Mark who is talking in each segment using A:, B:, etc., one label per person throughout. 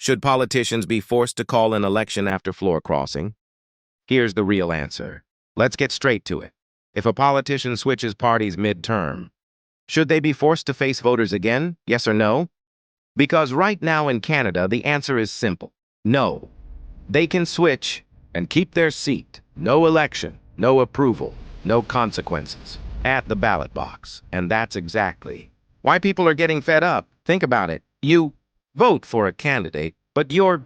A: Should politicians be forced to call an election after floor crossing? Here's the real answer. Let's get straight to it. If a politician switches parties mid-term, should they be forced to face voters again? Yes or no? Because right now in Canada, the answer is simple. No. They can switch and keep their seat. No election, no approval, no consequences at the ballot box. And that's exactly why people are getting fed up. Think about it. You vote for a candidate, but you're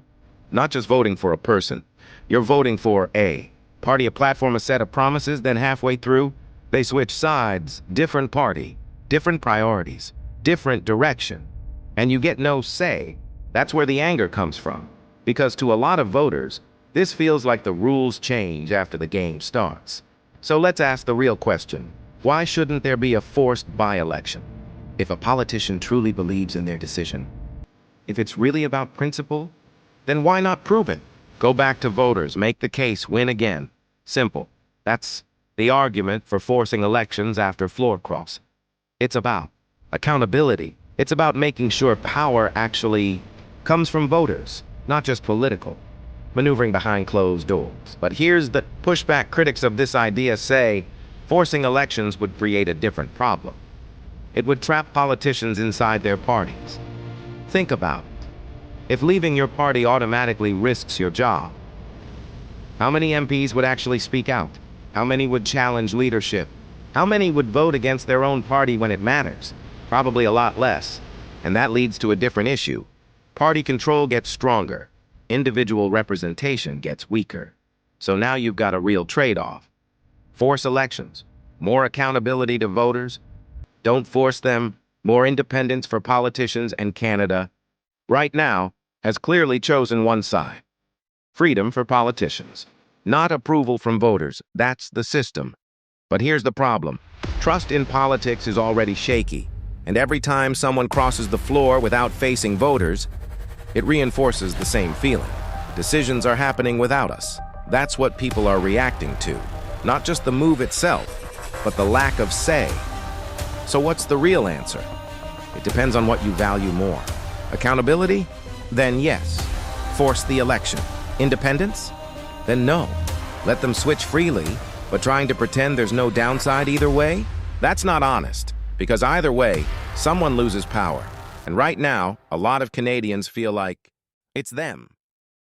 A: not just voting for a person. You're voting for a party, a platform, a set of promises. Then halfway through, they switch sides, different party, different priorities, different direction, and you get no say. That's where the anger comes from. Because to a lot of voters, this feels like the rules change after the game starts. So let's ask the real question. Why shouldn't there be a forced by-election? If a politician truly believes in their decision, if it's really about principle, then why not prove it? Go back to voters, make the case, win again. Simple. That's the argument for forcing elections after floor cross. It's about accountability. It's about making sure power actually comes from voters, not just political, maneuvering behind closed doors. But here's the pushback. Critics of this idea say forcing elections would create a different problem. It would trap politicians inside their parties. Think about it. If leaving your party automatically risks your job, how many MPs would actually speak out? How many would challenge leadership? How many would vote against their own party when it matters? Probably a lot less. And that leads to a different issue. Party control gets stronger. Individual representation gets weaker. So now you've got a real trade-off. Force elections. More accountability to voters. Don't force them. More independence for politicians, and Canada, right now, has clearly chosen one side. Freedom for politicians. Not approval from voters. That's the system. But here's the problem. Trust in politics is already shaky. And every time someone crosses the floor without facing voters, it reinforces the same feeling. Decisions are happening without us. That's what people are reacting to. Not just the move itself, but the lack of say. So what's the real answer? It depends on what you value more. Accountability? Then yes. Force the election. Independence? Then no. Let them switch freely, but trying to pretend there's no downside either way? That's not honest. Because either way, someone loses power. And right now, a lot of Canadians feel like it's them.